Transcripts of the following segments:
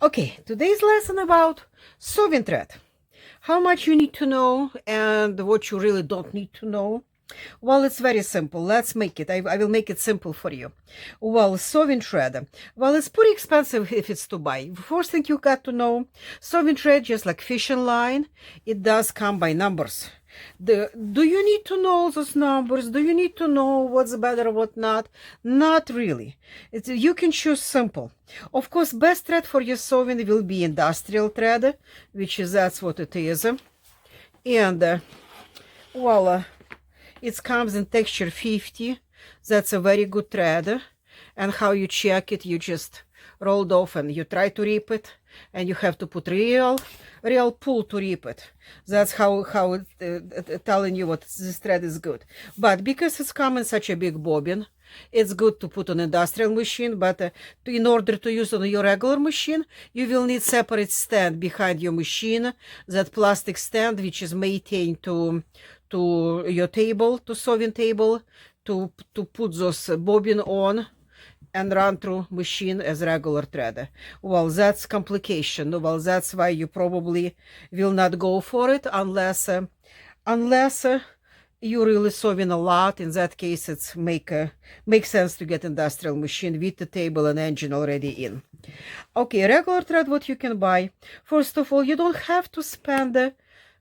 Okay, today's lesson about sewing thread. How much you need to know and what you really don't need to know. Well, it's very simple. Let's make it. I will make it simple for you. Well, sewing thread. Well, it's pretty expensive if it's to buy. First thing you got to know, sewing thread, just like fishing line, it does come by numbers. Do you need to know those numbers? Do you need to know what's better, what not? Not really. You can choose simple. Of course, best thread for your sewing will be industrial thread, which is that's what it is. And well, it comes in texture 50. That's a very good thread. And how you check it, you just rolled off and you try to rip it, and you have to put real pull to rip it. That's how it telling you what this thread is good. But because it's come in such a big bobbin, it's good to put on industrial machine. But in order to use on your regular machine, you will need separate stand behind your machine. That plastic stand which is maintained to your table, to sewing table, to put those bobbin on and run through machine as regular thread. Well, that's complication. Well, that's why you probably will not go for it unless you really sewing a lot. In that case, it's make sense to get industrial machine with the table and engine already in. Okay, regular thread, what you can buy. First of all, you don't have to spend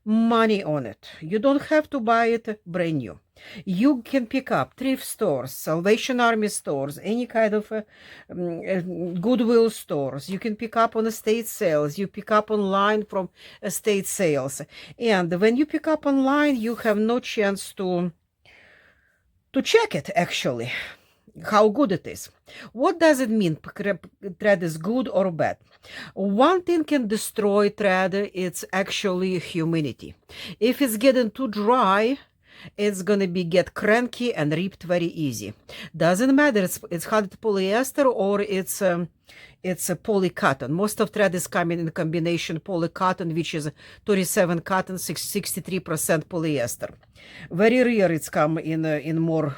money on it. You don't have to buy it brand new. You can pick up thrift stores, Salvation Army stores, any kind of Goodwill stores. You can pick up on estate sales. You pick up online from estate sales. And when you pick up online, you have no chance to check it, actually, how good it is. What does it mean thread is good or bad? One thing can destroy thread, it's actually humidity. If it's getting too dry, it's gonna get cranky and ripped very easy. Doesn't matter it's hard polyester or it's a polycotton. Most of thread is coming in combination polycotton, which is 37 cotton, 63% polyester. Very rare it's come in more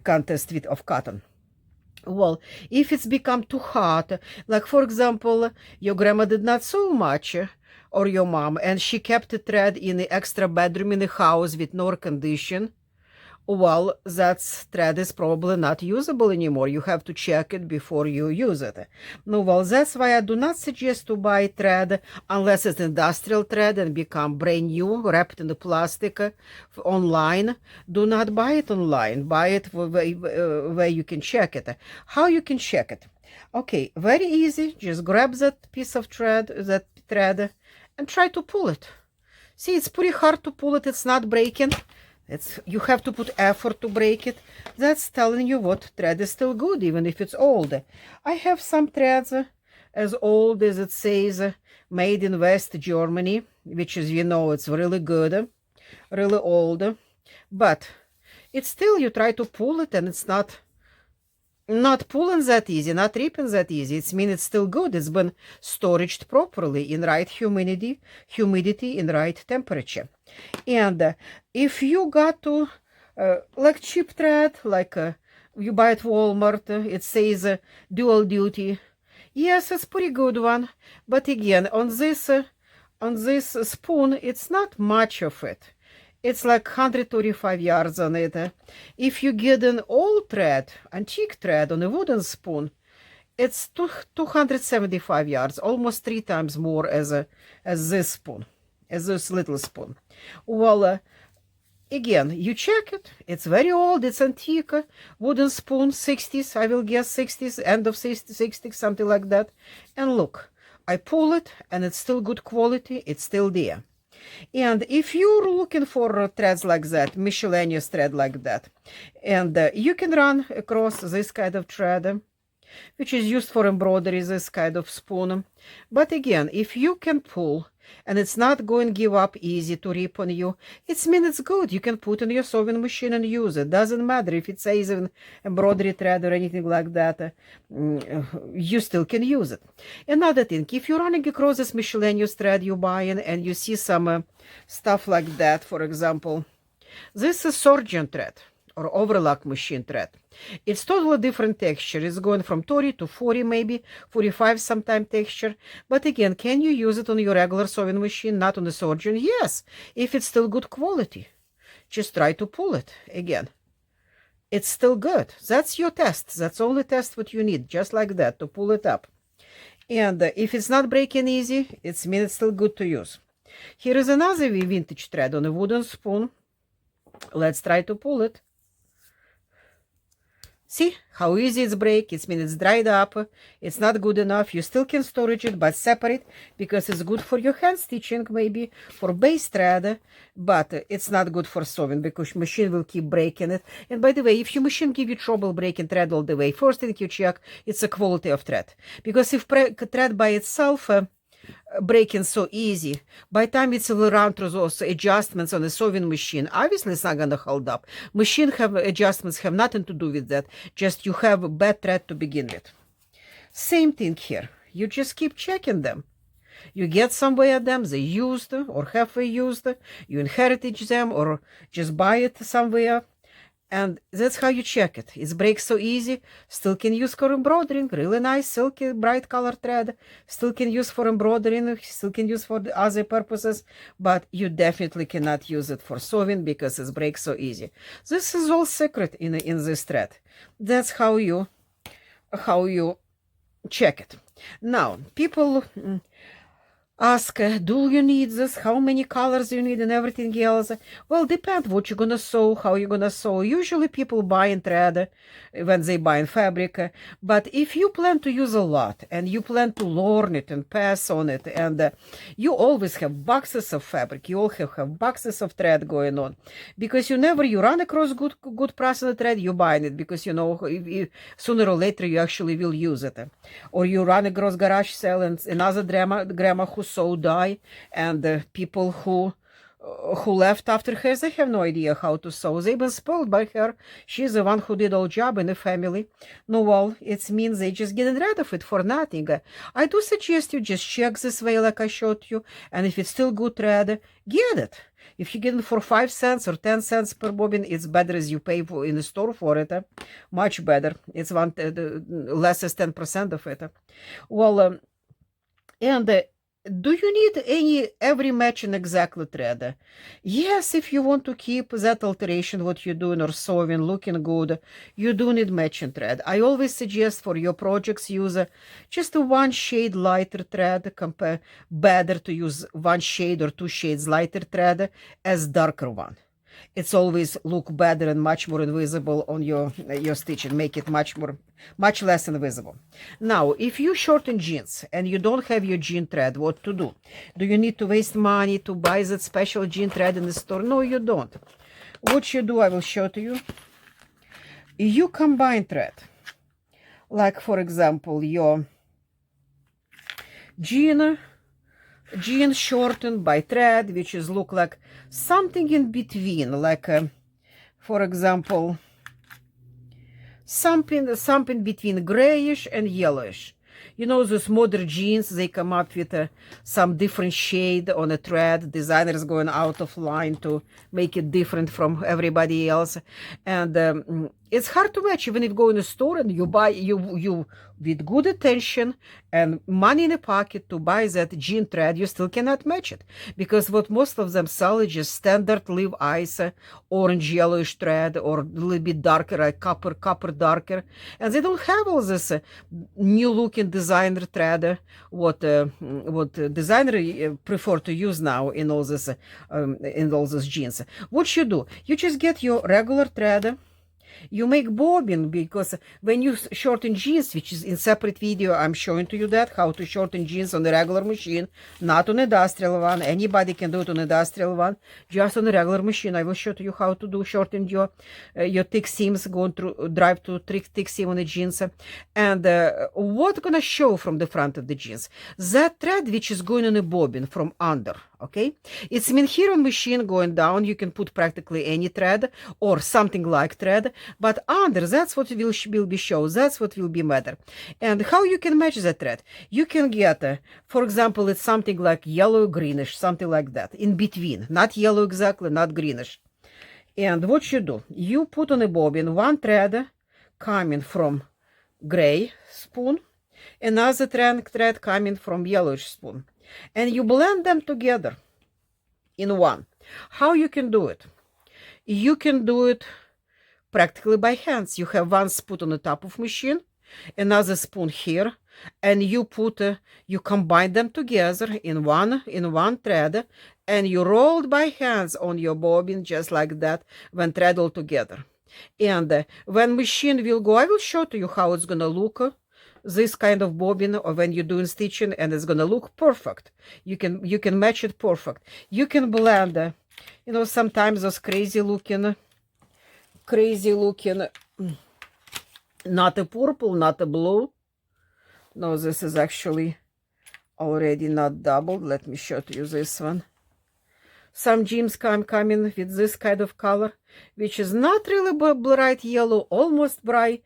contest of cotton. Well, if it's become too hot, like for example, your grandma did not sew much, or your mom, and she kept the thread in the extra bedroom in the house with no air condition, well, that thread is probably not usable anymore. You have to check it before you use it. No, well, that's why I do not suggest to buy thread unless it's industrial thread and become brand new, wrapped in the plastic online. Do not buy it online. Buy it where you can check it. How you can check it? Okay, very easy. Just grab that piece of thread, and try to pull it. See, it's pretty hard to pull it. It's not breaking. You have to put effort to break it. That's telling you what thread is still good, even if it's old. I have some threads as old as it says made in West Germany, which is, it's really good, really old. But it's still, you try to pull it and it's not pulling that easy, not ripping that easy. It means it's still good. It's been stored properly in right humidity in right temperature. And if you got to like cheap thread, like you buy at Walmart, it says dual duty. Yes, it's pretty good one. But again, on this spoon, it's not much of it. It's like 135 yards on it. If you get an old thread, antique thread on a wooden spoon, it's 275 yards, almost 3 times more as this spoon, as this little spoon. Well, again, you check it. It's very old. It's antique. Wooden spoon, 60s, I will guess 60s, end of 60s, something like that. And look, I pull it, and it's still good quality. It's still there. And if you're looking for threads like that, miscellaneous thread like that, and you can run across this kind of thread, which is used for embroidery, this kind of spoon. But again, if you can pull, and it's not going to give up easy to rip on you, it means it's good. You can put in your sewing machine and use it. Doesn't matter if it says an embroidery thread or anything like that, you still can use it. Another thing, if you're running across this miscellaneous thread you're buying and you see some stuff like that, for example, this is surgeon thread. or overlock machine thread. It's totally different texture. It's going from 30 to 40, maybe 45 sometime texture. But again, can you use it on your regular sewing machine, not on the surgeon? Yes, if it's still good quality. Just try to pull it again. It's still good. That's your test. That's the only test what you need, just like that, to pull it up. And if it's not breaking easy, it means it's still good to use. Here is another vintage thread on a wooden spoon. Let's try to pull it. See how easy it's break? It means it's dried up. It's not good enough. You still can storage it, but separate, because it's good for your hand stitching, maybe for base thread, but it's not good for sewing because machine will keep breaking it. And by the way, if your machine give you trouble breaking thread all the way, first thing you check, it's the quality of thread. Because if thread by itself breaking so easy, by the time it's around through those adjustments on the sewing machine, obviously it's not going to hold up. Machine have adjustments have nothing to do with that, just you have a bad thread to begin with. Same thing here, you just keep checking them. You get somewhere them, they used or halfway used, you inherited them or just buy it somewhere. And that's how you check it. It breaks so easy. Still can use for embroidering. Really nice, silky, bright color thread. Still can use for embroidering. Still can use for the other purposes. But you definitely cannot use it for sewing because it breaks so easy. This is all secret in this thread. That's how you check it. Now, people ask, do you need this? How many colors you need and everything else? Well, depends what you're gonna sew, how you're gonna sew. Usually people buy in thread when they buy in fabric. But if you plan to use a lot and you plan to learn it and pass on it, and you always have boxes of fabric, you all have boxes of thread going on, because you run across good price on the thread, you buy it because you know sooner or later you actually will use it. Or you run across garage sale and another grandma who so die, and people who left after her, they have no idea how to sew. They've been spoiled by her. She's the one who did all job in the family. No, well, it means they just getting rid of it for nothing. I do suggest you just check this way like I showed you, and if it's still good thread, get it. If you get it for 5 cents or 10 cents per bobbin, it's better as you pay for in the store for it. Much better. It's less as 10% of it. Well, do you need every matching exactly thread? Yes, if you want to keep that alteration, what you're doing or sewing looking good, you do need matching thread. I always suggest for your projects use just a 1 shade lighter thread. Better to use 1 shade or 2 shades lighter thread as darker one. It's always look better and much more invisible on your stitching, make it much less invisible. Now, if you shorten jeans and you don't have your jean thread, what to do? Do you need to waste money to buy that special jean thread in the store? No, you don't. What you do, I will show to you. You combine thread. Like, for example, your jean shortened by thread, which is look like something in between, like for example something between grayish and yellowish. You know, those modern jeans, they come up with some different shade on a thread. Designers going out of line to make it different from everybody else. And it's hard to match, even if you go in a store and you buy, you with good attention and money in the pocket to buy that jean thread, you still cannot match it. Because what most of them sell is just standard live ice, orange yellowish thread, or a little bit darker, like copper darker. And they don't have all this new looking designer thread, what designer prefer to use now in all these jeans. What you do, you just get your regular thread. You make bobbin, because when you shorten jeans, which is in separate video, I'm showing to you that how to shorten jeans on the regular machine, not on industrial one. Anybody can do it on industrial one, just on the regular machine. I will show to you how to do shorten your thick seams, going through drive to thick seam on the jeans. And what's gonna show from the front of the jeans? That thread which is going on a bobbin from under. Okay, it's mean here on machine going down, you can put practically any thread or something like thread, but under, that's what will be shown, that's what will be matter. And how you can match that thread? You can get, for example, it's something like yellow greenish, something like that, in between, not yellow exactly, not greenish. And what you do, you put on a bobbin one thread coming from gray spoon, another thread coming from yellowish spoon, and you blend them together in one. How you can do it? You can do it practically by hands. You have one spoon on the top of machine, another spoon here, and you combine them together in one thread, and you roll by hands on your bobbin just like that when thread all together. And when machine will go, I will show to you how it's gonna look. This kind of bobbin, or when you're doing stitching, and it's gonna look perfect. You can match it perfect. You can blend. Sometimes those crazy looking, not a purple, not a blue. No, this is actually already not doubled. Let me show to you this one. Some jeans coming with this kind of color, which is not really bright yellow, almost bright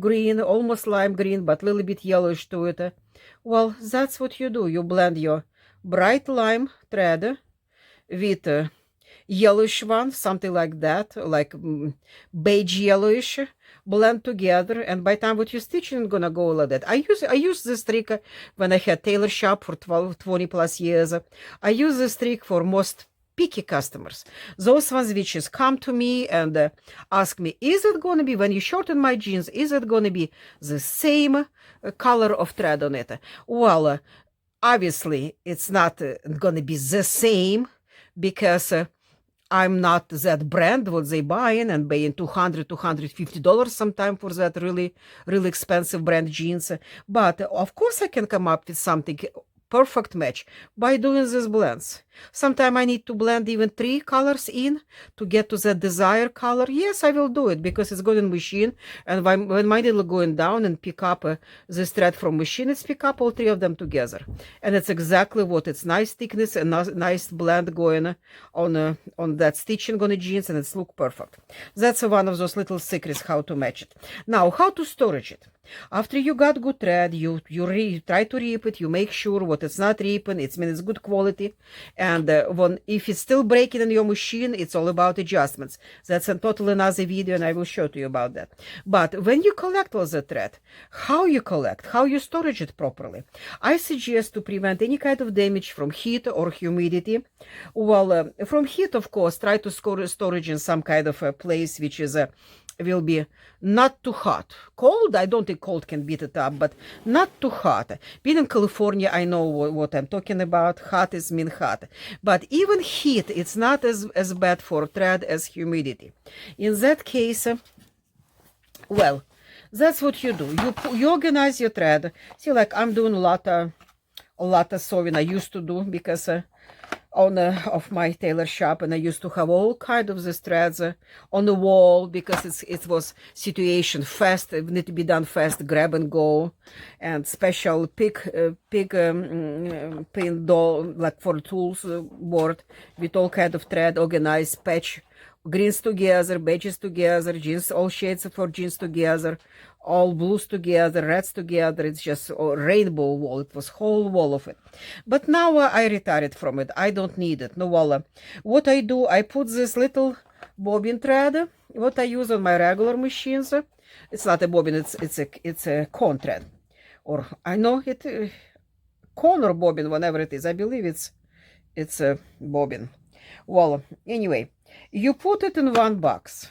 green, almost lime green, but a little bit yellowish to it. Well, that's what you do. You blend your bright lime thread with yellowish one, something like that, like beige yellowish, blend together, and by the time what you're stitching, gonna go like that. I use this trick when I had tailor shop for 20 plus years. I use this trick for most picky customers, those ones which is come to me and ask me, is it going to be, when you shorten my jeans, is it going to be the same color of thread on it? Well, obviously it's not going to be the same, because I'm not that brand what they buying and paying $200-$250 sometime for that really expensive brand jeans. But of course I can come up with something perfect match by doing these blends. Sometimes I need to blend even 3 colors in to get to the desired color. Yes, I will do it because it's good in machine. And when my needle going down and pick up this thread from machine, it's pick up all 3 of them together. And it's exactly what it's nice thickness and nice blend going on that stitching on the jeans, and it's look perfect. That's one of those little secrets how to match it. Now, how to storage it. After you got good thread, you try to rip it, you make sure what it's not ripping, it means it's good quality. And if it's still breaking in your machine, it's all about adjustments. That's a totally another video, and I will show to you about that. But when you collect all the thread, how you collect, how you storage it properly, I suggest to prevent any kind of damage from heat or humidity. Well, from heat, of course, try to storage in some kind of a place which is will be not too hot. Cold, I don't think cold can beat it up, but not too hot. Being in California, I know what I'm talking about. Hot is mean hot. But even heat, it's not as bad for thread as humidity. In that case, well, that's what you do. You organize your thread. See, like I'm doing a lot of sewing I used to do because of my tailor shop, and I used to have all kind of these threads on the wall because it was situation fast, it need to be done fast, grab and go, and special pin doll like for tools board with all kind of thread organized, patch greens together, beiges together, jeans, all shades for jeans together, all blues together, reds together. It's just a rainbow wall. It was whole wall of it. But now I retired from it. I don't need it. No, voila. What I do, I put this little bobbin thread, what I use on my regular machines. It's not a bobbin, it's a cone thread. Or I know it, cone or bobbin, whatever it is. I believe it's a bobbin. Well, anyway, you put it in one box,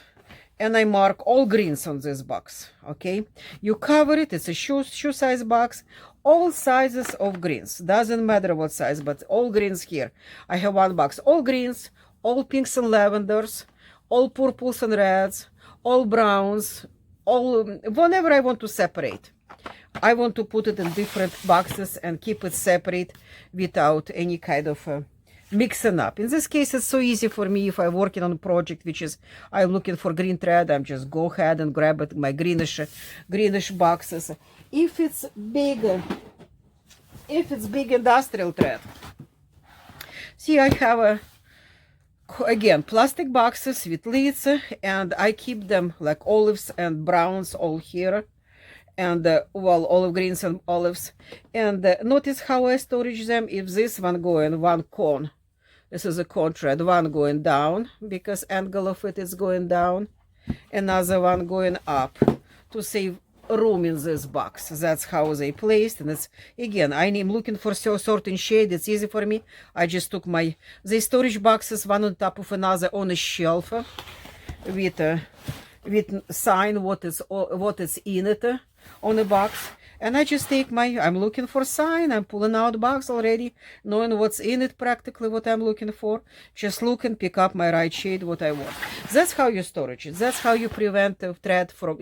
and I mark all greens on this box, okay? You cover it, it's a shoe size box, all sizes of greens. Doesn't matter what size, but all greens here. I have one box, all greens, all pinks and lavenders, all purples and reds, all browns, all, whenever I want to separate. I want to put it in different boxes and keep it separate without any kind of mixing up. In this case, it's so easy for me if I'm working on a project which is I'm looking for green thread. I'm just go ahead and grab it, my greenish boxes. If it's big industrial thread, see, I have again plastic boxes with lids, and I keep them like olives and browns all here, and well, olive greens and olives. And notice how I storage them. If this one go in one cone, This is a contract, one going down because angle of it is going down, another one going up to save room in this box. That's how they placed. And it's, again, I'm looking for certain shade. It's easy for me. I just took the storage boxes one on top of another on a shelf with sign what is in it on the box. And I just take I'm looking for sign, I'm pulling out box already, knowing what's in it, practically what I'm looking for. Just look and pick up my right shade, what I want. That's how you storage it. That's how you prevent the thread from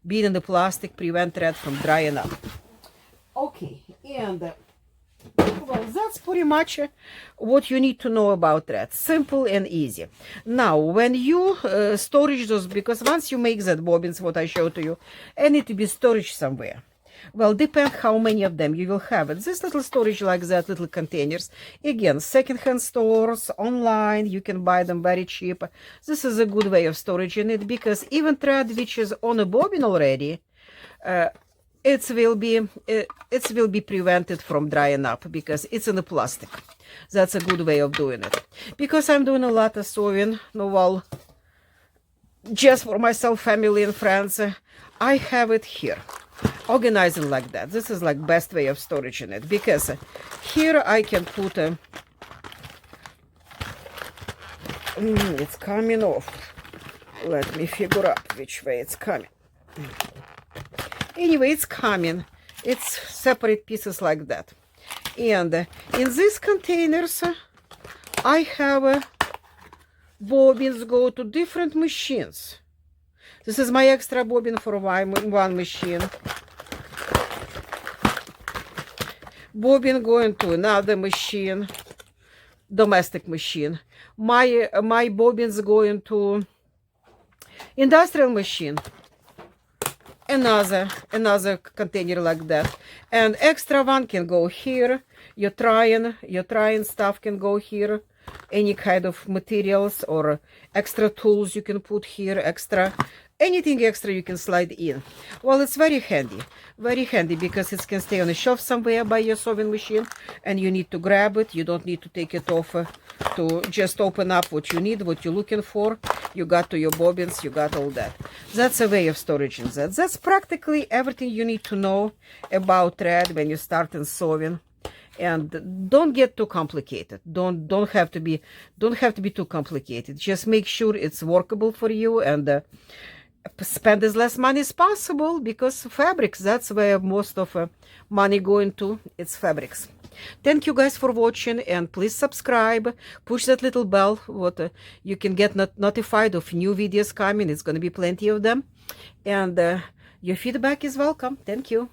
being in the plastic, prevent thread from drying up. Okay, and well, that's pretty much what you need to know about thread. Simple and easy. Now, when you storage those, because once you make that bobbins, what I showed to you, they need to be stored somewhere. Well, depends how many of them you will have. This little storage like that, little containers. Again, secondhand stores, online, you can buy them very cheap. This is a good way of storing it, because even thread which is on a bobbin already, it will be prevented from drying up because it's in the plastic. That's a good way of doing it. Because I'm doing a lot of sewing, well, just for myself, family and friends, I have it here. Organizing like that. This is like best way of storing it, because here I can put it's coming off. Let me figure out which way it's coming. Anyway, it's coming. It's separate pieces like that. And in these containers, I have bobbins go to different machines. This is my extra bobbin for one machine. Bobbin going to another machine, domestic machine. My bobbins going to industrial machine. Another container like that. And extra one can go here. Your trying stuff can go here. Any kind of materials or extra tools you can put here, anything extra you can slide in. Well, it's very handy because it can stay on a shelf somewhere by your sewing machine, and you need to grab it. You don't need to take it off to just open up what you need, what you're looking for. You got to your bobbins, you got all that. That's a way of storage in that. That's practically everything you need to know about thread when you start in sewing. And don't get too complicated. Don't have to be too complicated. Just make sure it's workable for you, and spend as less money as possible, because fabrics, that's where most of money going to. It's fabrics. Thank you guys for watching, and please subscribe, push that little bell, you can get notified of new videos coming. It's going to be plenty of them, and your feedback is welcome. Thank you.